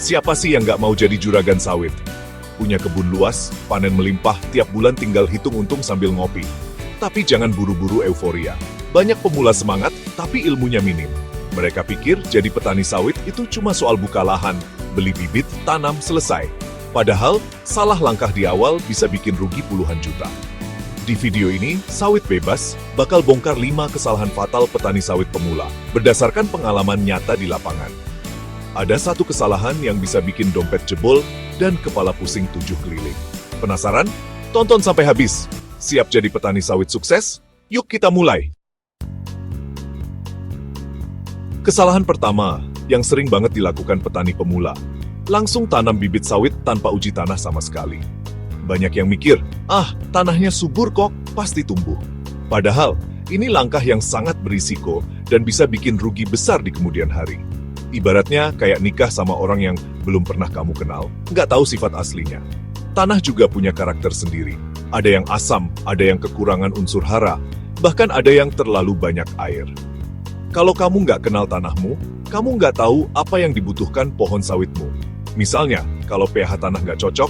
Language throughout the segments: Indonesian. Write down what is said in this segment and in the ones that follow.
Siapa sih yang nggak mau jadi juragan sawit? Punya kebun luas, panen melimpah, tiap bulan tinggal hitung untung sambil ngopi. Tapi jangan buru-buru euforia. Banyak pemula semangat, tapi ilmunya minim. Mereka pikir jadi petani sawit itu cuma soal buka lahan, beli bibit, tanam, selesai. Padahal, salah langkah di awal bisa bikin rugi puluhan juta. Di video ini, Sawit Bebas bakal bongkar 5 kesalahan fatal petani sawit pemula, berdasarkan pengalaman nyata di lapangan. Ada satu kesalahan yang bisa bikin dompet jebol dan kepala pusing 7 keliling. Penasaran? Tonton sampai habis. Siap jadi petani sawit sukses? Yuk kita mulai! Kesalahan pertama yang sering banget dilakukan petani pemula, langsung tanam bibit sawit tanpa uji tanah sama sekali. Banyak yang mikir, tanahnya subur kok, pasti tumbuh. Padahal, ini langkah yang sangat berisiko dan bisa bikin rugi besar di kemudian hari. Ibaratnya kayak nikah sama orang yang belum pernah kamu kenal, nggak tahu sifat aslinya. Tanah juga punya karakter sendiri. Ada yang asam, ada yang kekurangan unsur hara, bahkan ada yang terlalu banyak air. Kalau kamu nggak kenal tanahmu, kamu nggak tahu apa yang dibutuhkan pohon sawitmu. Misalnya, kalau pH tanah nggak cocok,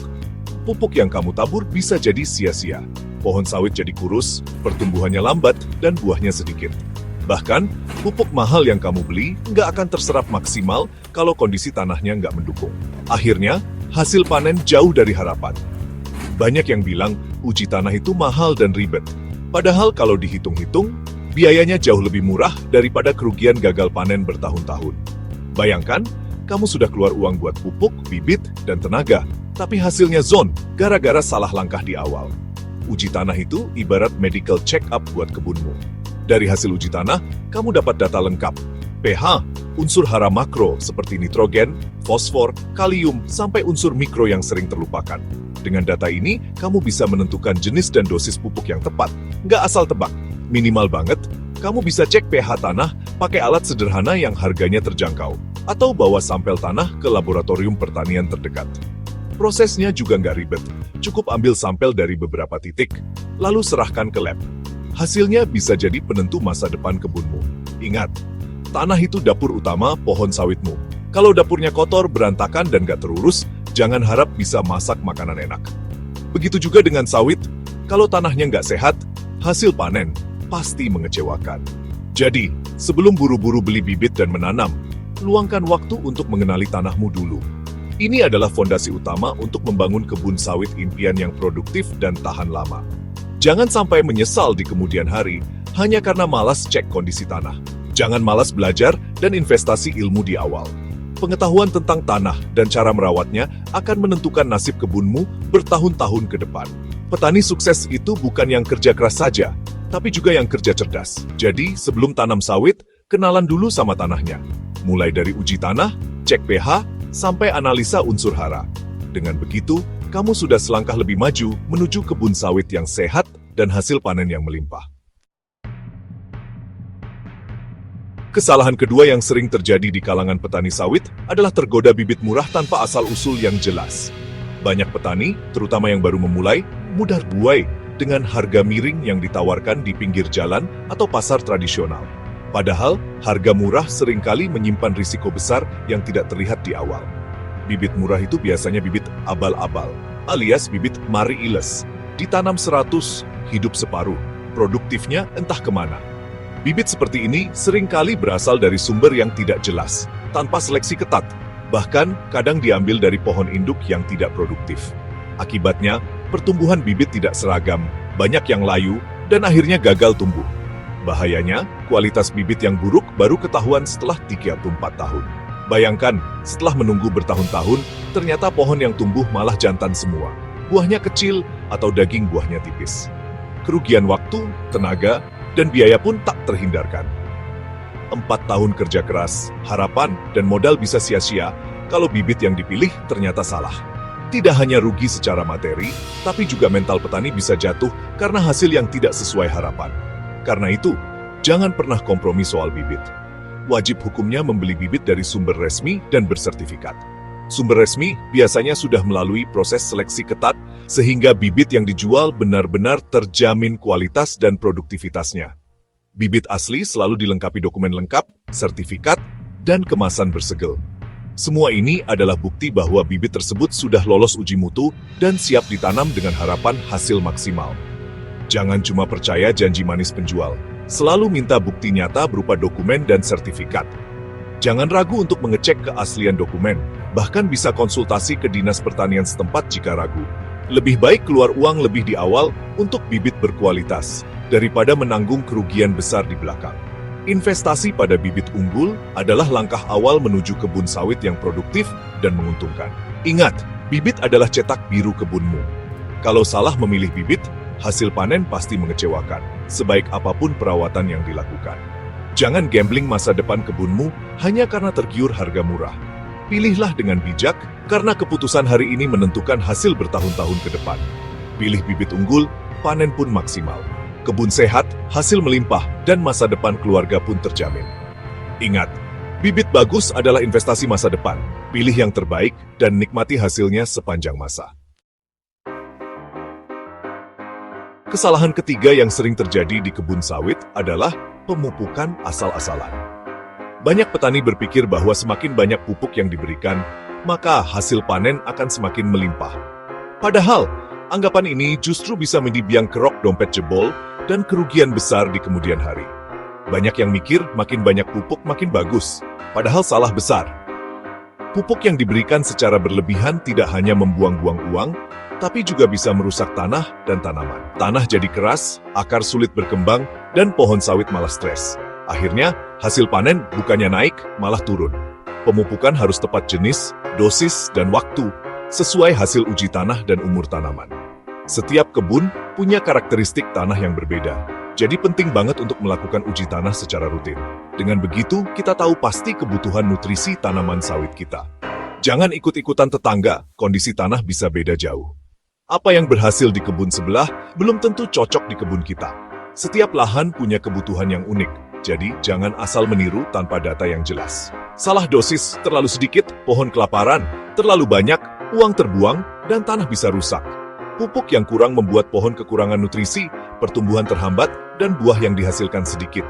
pupuk yang kamu tabur bisa jadi sia-sia. Pohon sawit jadi kurus, pertumbuhannya lambat, dan buahnya sedikit. Bahkan, pupuk mahal yang kamu beli nggak akan terserap maksimal kalau kondisi tanahnya nggak mendukung. Akhirnya, hasil panen jauh dari harapan. Banyak yang bilang uji tanah itu mahal dan ribet. Padahal kalau dihitung-hitung, biayanya jauh lebih murah daripada kerugian gagal panen bertahun-tahun. Bayangkan, kamu sudah keluar uang buat pupuk, bibit, dan tenaga, tapi hasilnya zon gara-gara salah langkah di awal. Uji tanah itu ibarat medical check-up buat kebunmu. Dari hasil uji tanah, kamu dapat data lengkap. pH, unsur hara makro seperti nitrogen, fosfor, kalium, sampai unsur mikro yang sering terlupakan. Dengan data ini, kamu bisa menentukan jenis dan dosis pupuk yang tepat. Nggak asal tebak. Minimal banget, kamu bisa cek pH tanah pakai alat sederhana yang harganya terjangkau, atau bawa sampel tanah ke laboratorium pertanian terdekat. Prosesnya juga nggak ribet, cukup ambil sampel dari beberapa titik, lalu serahkan ke lab. Hasilnya bisa jadi penentu masa depan kebunmu. Ingat, tanah itu dapur utama pohon sawitmu. Kalau dapurnya kotor, berantakan, dan nggak terurus, jangan harap bisa masak makanan enak. Begitu juga dengan sawit, kalau tanahnya nggak sehat, hasil panen pasti mengecewakan. Jadi, sebelum buru-buru beli bibit dan menanam, luangkan waktu untuk mengenali tanahmu dulu. Ini adalah fondasi utama untuk membangun kebun sawit impian yang produktif dan tahan lama. Jangan sampai menyesal di kemudian hari hanya karena malas cek kondisi tanah. Jangan malas belajar dan investasi ilmu di awal. Pengetahuan tentang tanah dan cara merawatnya akan menentukan nasib kebunmu bertahun-tahun ke depan. Petani sukses itu bukan yang kerja keras saja, tapi juga yang kerja cerdas. Jadi, sebelum tanam sawit, kenalan dulu sama tanahnya. Mulai dari uji tanah, cek pH, sampai analisa unsur hara. Dengan begitu, kamu sudah selangkah lebih maju menuju kebun sawit yang sehat dan hasil panen yang melimpah. Kesalahan kedua yang sering terjadi di kalangan petani sawit adalah tergoda bibit murah tanpa asal-usul yang jelas. Banyak petani, terutama yang baru memulai, mudah buai dengan harga miring yang ditawarkan di pinggir jalan atau pasar tradisional. Padahal, harga murah seringkali menyimpan risiko besar yang tidak terlihat di awal. Bibit murah itu biasanya bibit abal-abal, alias bibit mari iles. Ditanam 100, hidup separuh, produktifnya entah kemana. Bibit seperti ini seringkali berasal dari sumber yang tidak jelas, tanpa seleksi ketat. Bahkan, kadang diambil dari pohon induk yang tidak produktif. Akibatnya, pertumbuhan bibit tidak seragam, banyak yang layu, dan akhirnya gagal tumbuh. Bahayanya, kualitas bibit yang buruk baru ketahuan setelah 34 tahun. Bayangkan, setelah menunggu bertahun-tahun, ternyata pohon yang tumbuh malah jantan semua. Buahnya kecil atau daging buahnya tipis. Kerugian waktu, tenaga, dan biaya pun tak terhindarkan. 4 tahun kerja keras, harapan, dan modal bisa sia-sia kalau bibit yang dipilih ternyata salah. Tidak hanya rugi secara materi, tapi juga mental petani bisa jatuh karena hasil yang tidak sesuai harapan. Karena itu, jangan pernah kompromi soal bibit. Wajib hukumnya membeli bibit dari sumber resmi dan bersertifikat. Sumber resmi biasanya sudah melalui proses seleksi ketat, sehingga bibit yang dijual benar-benar terjamin kualitas dan produktivitasnya. Bibit asli selalu dilengkapi dokumen lengkap, sertifikat, dan kemasan bersegel. Semua ini adalah bukti bahwa bibit tersebut sudah lolos uji mutu dan siap ditanam dengan harapan hasil maksimal. Jangan cuma percaya janji manis penjual, selalu minta bukti nyata berupa dokumen dan sertifikat. Jangan ragu untuk mengecek keaslian dokumen, bahkan bisa konsultasi ke Dinas Pertanian setempat jika ragu. Lebih baik keluar uang lebih di awal untuk bibit berkualitas, daripada menanggung kerugian besar di belakang. Investasi pada bibit unggul adalah langkah awal menuju kebun sawit yang produktif dan menguntungkan. Ingat, bibit adalah cetak biru kebunmu. Kalau salah memilih bibit, hasil panen pasti mengecewakan, sebaik apapun perawatan yang dilakukan. Jangan gambling masa depan kebunmu hanya karena tergiur harga murah. Pilihlah dengan bijak, karena keputusan hari ini menentukan hasil bertahun-tahun ke depan. Pilih bibit unggul, panen pun maksimal. Kebun sehat, hasil melimpah, dan masa depan keluarga pun terjamin. Ingat, bibit bagus adalah investasi masa depan. Pilih yang terbaik dan nikmati hasilnya sepanjang masa. Kesalahan ketiga yang sering terjadi di kebun sawit adalah pemupukan asal-asalan. Banyak petani berpikir bahwa semakin banyak pupuk yang diberikan, maka hasil panen akan semakin melimpah. Padahal, anggapan ini justru bisa menjadi biang kerok dompet jebol dan kerugian besar di kemudian hari. Banyak yang mikir makin banyak pupuk makin bagus, padahal salah besar. Pupuk yang diberikan secara berlebihan tidak hanya membuang-buang uang, tapi juga bisa merusak tanah dan tanaman. Tanah jadi keras, akar sulit berkembang, dan pohon sawit malah stres. Akhirnya, hasil panen bukannya naik, malah turun. Pemupukan harus tepat jenis, dosis, dan waktu, sesuai hasil uji tanah dan umur tanaman. Setiap kebun punya karakteristik tanah yang berbeda, jadi penting banget untuk melakukan uji tanah secara rutin. Dengan begitu, kita tahu pasti kebutuhan nutrisi tanaman sawit kita. Jangan ikut-ikutan tetangga, kondisi tanah bisa beda jauh. Apa yang berhasil di kebun sebelah belum tentu cocok di kebun kita. Setiap lahan punya kebutuhan yang unik, jadi jangan asal meniru tanpa data yang jelas. Salah dosis, terlalu sedikit, pohon kelaparan, terlalu banyak, uang terbuang, dan tanah bisa rusak. Pupuk yang kurang membuat pohon kekurangan nutrisi, pertumbuhan terhambat, dan buah yang dihasilkan sedikit.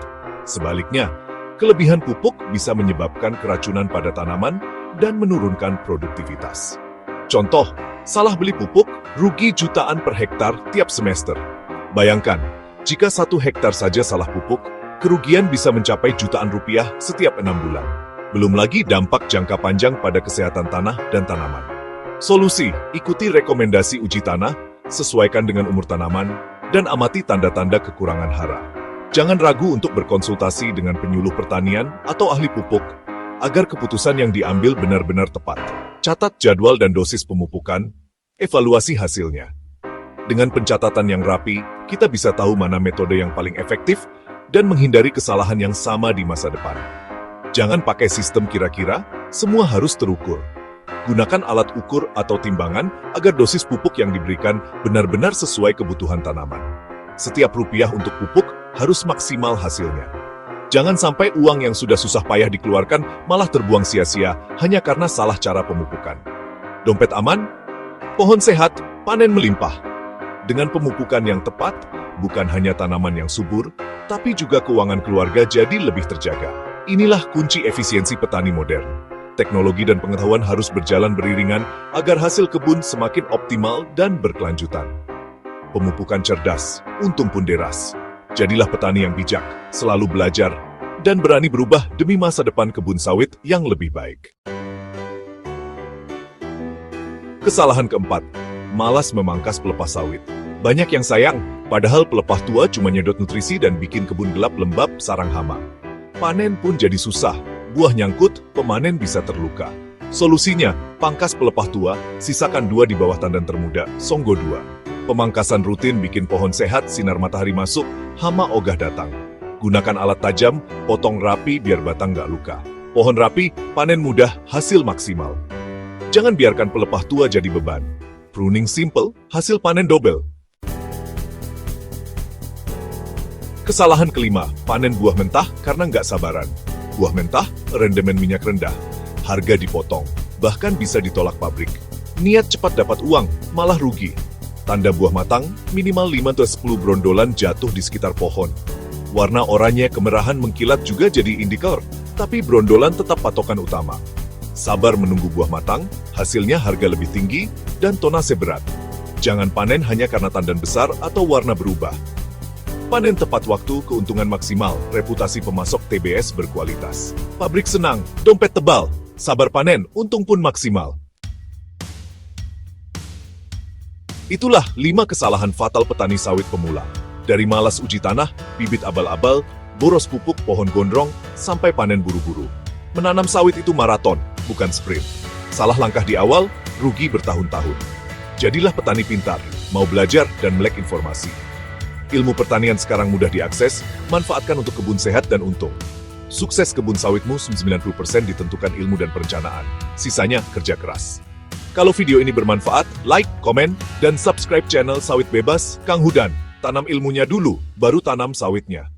Sebaliknya, kelebihan pupuk bisa menyebabkan keracunan pada tanaman dan menurunkan produktivitas. Contoh, salah beli pupuk, rugi jutaan per hektar tiap semester. Bayangkan, jika 1 hektar saja salah pupuk, kerugian bisa mencapai jutaan rupiah setiap 6 bulan. Belum lagi dampak jangka panjang pada kesehatan tanah dan tanaman. Solusi, ikuti rekomendasi uji tanah, sesuaikan dengan umur tanaman, dan amati tanda-tanda kekurangan hara. Jangan ragu untuk berkonsultasi dengan penyuluh pertanian atau ahli pupuk, agar keputusan yang diambil benar-benar tepat. Catat jadwal dan dosis pemupukan, evaluasi hasilnya. Dengan pencatatan yang rapi, kita bisa tahu mana metode yang paling efektif dan menghindari kesalahan yang sama di masa depan. Jangan pakai sistem kira-kira, semua harus terukur. Gunakan alat ukur atau timbangan agar dosis pupuk yang diberikan benar-benar sesuai kebutuhan tanaman. Setiap rupiah untuk pupuk harus maksimal hasilnya. Jangan sampai uang yang sudah susah payah dikeluarkan malah terbuang sia-sia hanya karena salah cara pemupukan. Dompet aman, pohon sehat, panen melimpah. Dengan pemupukan yang tepat, bukan hanya tanaman yang subur, tapi juga keuangan keluarga jadi lebih terjaga. Inilah kunci efisiensi petani modern. Teknologi dan pengetahuan harus berjalan beriringan agar hasil kebun semakin optimal dan berkelanjutan. Pemupukan cerdas, untung pun deras. Jadilah petani yang bijak, selalu belajar, dan berani berubah demi masa depan kebun sawit yang lebih baik. Kesalahan keempat, malas memangkas pelepah sawit. Banyak yang sayang, padahal pelepah tua cuma nyedot nutrisi dan bikin kebun gelap lembab sarang hama. Panen pun jadi susah. Buah nyangkut, pemanen bisa terluka. Solusinya, pangkas pelepah tua, sisakan 2 di bawah tandan termuda, Songgo 2. Pemangkasan rutin bikin pohon sehat, sinar matahari masuk, hama ogah datang. Gunakan alat tajam, potong rapi biar batang nggak luka. Pohon rapi, panen mudah, hasil maksimal. Jangan biarkan pelepah tua jadi beban. Pruning simple, hasil panen double. Kesalahan kelima, panen buah mentah karena nggak sabaran. Buah mentah, rendemen minyak rendah, harga dipotong, bahkan bisa ditolak pabrik. Niat cepat dapat uang, malah rugi. Tanda buah matang, minimal 5-10 brondolan jatuh di sekitar pohon. Warna oranye kemerahan mengkilat juga jadi indikator, tapi brondolan tetap patokan utama. Sabar menunggu buah matang, hasilnya harga lebih tinggi, dan tonase berat. Jangan panen hanya karena tandan besar atau warna berubah. Panen tepat waktu, keuntungan maksimal, reputasi pemasok TBS berkualitas. Pabrik senang, dompet tebal, sabar panen, untung pun maksimal. Itulah 5 kesalahan fatal petani sawit pemula. Dari malas uji tanah, bibit abal-abal, boros pupuk pohon gondrong, sampai panen buru-buru. Menanam sawit itu maraton, bukan sprint. Salah langkah di awal, rugi bertahun-tahun. Jadilah petani pintar, mau belajar dan melek informasi. Ilmu pertanian sekarang mudah diakses, manfaatkan untuk kebun sehat dan untung. Sukses kebun sawitmu 90% ditentukan ilmu dan perencanaan. Sisanya kerja keras. Kalau video ini bermanfaat, like, komen, dan subscribe channel Sawit Bebas Kang Hudan. Tanam ilmunya dulu, baru tanam sawitnya.